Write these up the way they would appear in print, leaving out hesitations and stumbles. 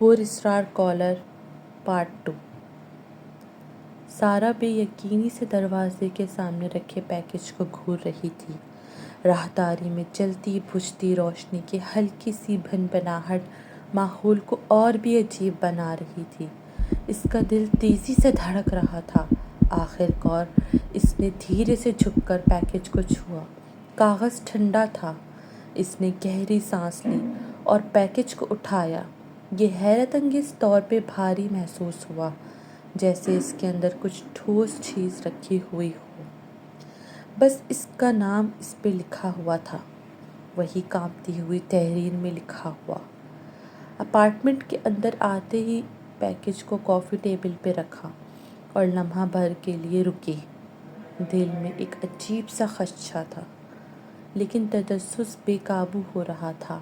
پراسرار collar part 2۔ سارا بے یقینی سے دروازے کے سامنے رکھے پیکج کو گھور رہی تھی۔ راہداری میں جلتی بجھتی روشنی کی ہلکی سی بھنبھناہٹ ماحول کو اور بھی عجیب بنا رہی تھی۔ اس کا دل تیزی سے دھڑک رہا تھا۔ آخر کار اس نے دھیرے سے جھک کر پیکج کو چھوا۔ کاغذ ٹھنڈا تھا۔ اس نے گہری سانس لی اور پیکج کو اٹھایا۔ یہ حیرت انگیز طور پہ بھاری محسوس ہوا، جیسے اس کے اندر کچھ ٹھوس چیز رکھی ہوئی ہو۔ بس اس کا نام اس پہ لکھا ہوا تھا، وہی کانپتی ہوئی تحریر میں لکھا ہوا۔ اپارٹمنٹ کے اندر آتے ہی پیکج کو کافی ٹیبل پہ رکھا اور لمحہ بھر کے لیے رکی۔ دل میں ایک عجیب سا خدشہ تھا، لیکن تجسس بے قابو ہو رہا تھا۔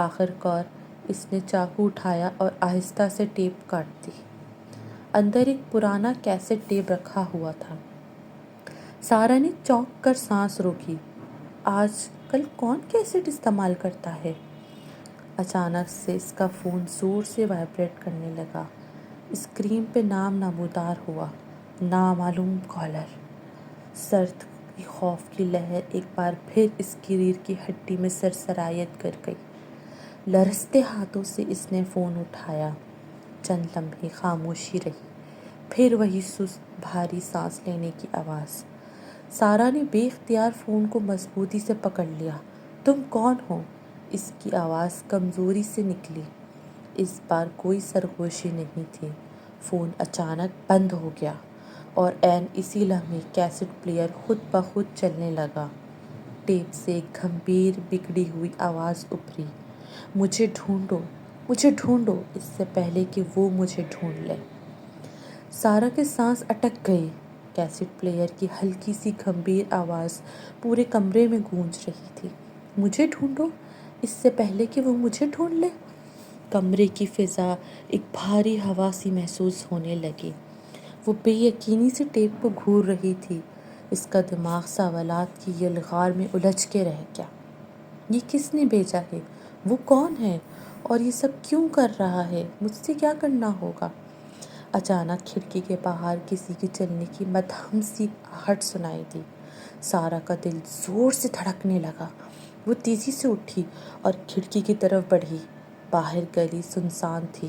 آخر کار اس نے چاقو اٹھایا اور آہستہ سے ٹیپ کاٹ دی۔ اندر ایک پرانا کیسٹ ٹیپ رکھا ہوا تھا۔ سارا نے چونک کر سانس روکی۔ آج کل کون کیسٹ استعمال کرتا ہے؟ اچانک سے اس کا فون زور سے وائبریٹ کرنے لگا۔ اسکرین پہ نام نمودار ہوا، نامعلوم کالر۔ سرد کی خوف کی لہر ایک بار پھر اس کی ریڑھ کی ہڈی میں سرسرایت کر گئی۔ لرزتے ہاتھوں سے اس نے فون اٹھایا۔ چند لمحے خاموشی رہی، پھر وہی سست بھاری سانس لینے کی آواز۔ سارا نے بے اختیار فون کو مضبوطی سے پکڑ لیا۔ تم کون ہو؟ اس کی آواز کمزوری سے نکلی۔ اس بار کوئی سرگوشی نہیں تھی۔ فون اچانک بند ہو گیا اور عین اسی لمحے کیسٹ پلیئر خود بخود چلنے لگا۔ ٹیپ سے ایک گمبھیر بگڑی ہوئی آواز ابھری، مجھے ڈھونڈو، مجھے ڈھونڈو، اس سے پہلے کہ وہ مجھے ڈھونڈ لے۔ سارا کے سانس اٹک گئے۔ کیسٹ پلیئر کی ہلکی سی گمبھیر آواز پورے کمرے میں گونج رہی تھی، مجھے ڈھونڈو، اس سے پہلے کہ وہ مجھے ڈھونڈ لے۔ کمرے کی فضا ایک بھاری ہوا سی محسوس ہونے لگی۔ وہ بے یقینی سے ٹیپ کو گھور رہی تھی۔ اس کا دماغ سوالات کی یلغار میں الجھ کے رہ گیا۔ یہ کس نے بھیجا ہے؟ وہ کون ہے؟ اور یہ سب کیوں کر رہا ہے؟ مجھ سے کیا کرنا ہوگا؟ اچانک کھڑکی کے باہر کسی کے چلنے کی مدھم سی آہٹ سنائی دی۔ سارا کا دل زور سے دھڑکنے لگا۔ وہ تیزی سے اٹھی اور کھڑکی کی طرف بڑھی۔ باہر گلی سنسان تھی۔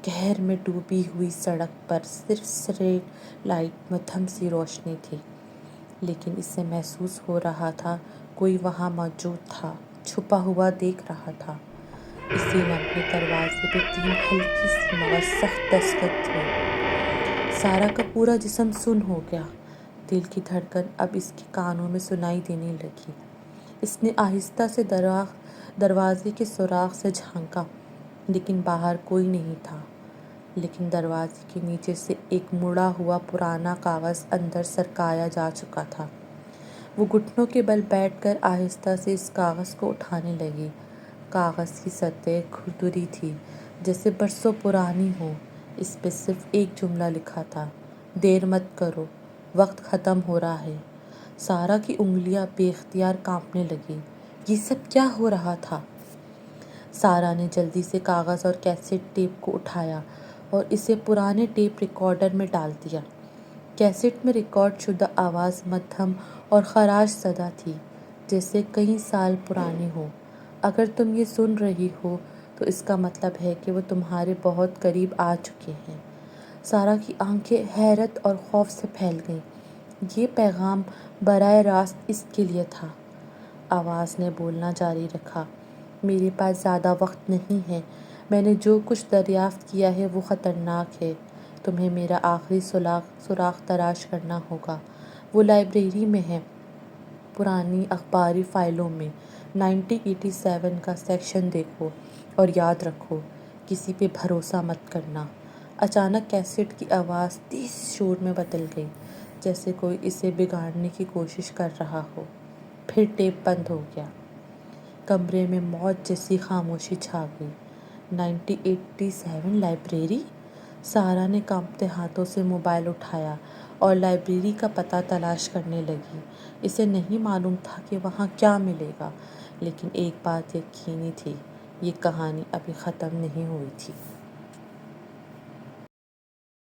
قہر میں ڈوبی ہوئی سڑک پر صرف اسٹریٹ لائٹ مدھم سی روشنی تھی، لیکن اسے محسوس ہو رہا تھا کوئی وہاں موجود تھا، چھپا ہوا دیکھ رہا تھا۔ اسی لمحے دروازے پہ 3 ہلکی سی مگر سخت دستک ہوئی۔ سارا کا پورا جسم سن ہو گیا۔ دل کی دھڑکن اب اس کے کانوں میں سنائی دینے لگی۔ اس نے آہستہ سے دروازے کے سوراخ سے جھانکا، لیکن باہر کوئی نہیں تھا۔ لیکن دروازے کے نیچے سے ایک مڑا ہوا پرانا کاغذ اندر سرکایا جا چکا تھا۔ وہ گھٹنوں کے بل بیٹھ کر آہستہ سے اس کاغذ کو اٹھانے لگی۔ کاغذ کی سطح کھردری تھی، جیسے برسوں پرانی ہو۔ اس پہ صرف ایک جملہ لکھا تھا، دیر مت کرو، وقت ختم ہو رہا ہے۔ سارا کی انگلیاں بے اختیار کانپنے لگیں۔ یہ سب کیا ہو رہا تھا؟ سارا نے جلدی سے کاغذ اور کیسٹ ٹیپ کو اٹھایا اور اسے پرانے ٹیپ ریکارڈر میں ڈال دیا۔ کیسٹ میں ریکارڈ شدہ آواز مدھم اور خراش صدا تھی، جیسے کئی سال پرانی ہو۔ اگر تم یہ سن رہی ہو تو اس کا مطلب ہے کہ وہ تمہارے بہت قریب آ چکے ہیں۔ سارا کی آنکھیں حیرت اور خوف سے پھیل گئیں۔ یہ پیغام براہ راست اس کے لیے تھا۔ آواز نے بولنا جاری رکھا، میرے پاس زیادہ وقت نہیں ہے۔ میں نے جو کچھ دریافت کیا ہے وہ خطرناک ہے۔ تمہیں میرا آخری سراغ تلاش کرنا ہوگا۔ وہ لائبریری میں ہے، پرانی اخباری فائلوں میں۔ 1987 کا سیکشن دیکھو اور یاد رکھو، کسی پہ بھروسہ مت کرنا۔ اچانک کیسٹ کی آواز تیز شور میں بدل گئی، جیسے کوئی اسے بگاڑنے کی کوشش کر رہا ہو۔ پھر ٹیپ بند ہو گیا۔ کمرے میں موت جیسی خاموشی چھا گئی۔ 1987 لائبریری؟ سارا نے کانپتے ہاتھوں سے موبائل اٹھایا اور لائبریری کا پتہ تلاش کرنے لگی۔ اسے نہیں معلوم تھا کہ وہاں کیا ملے گا، لیکن ایک بات یقینی تھی، یہ کہانی ابھی ختم نہیں ہوئی تھی۔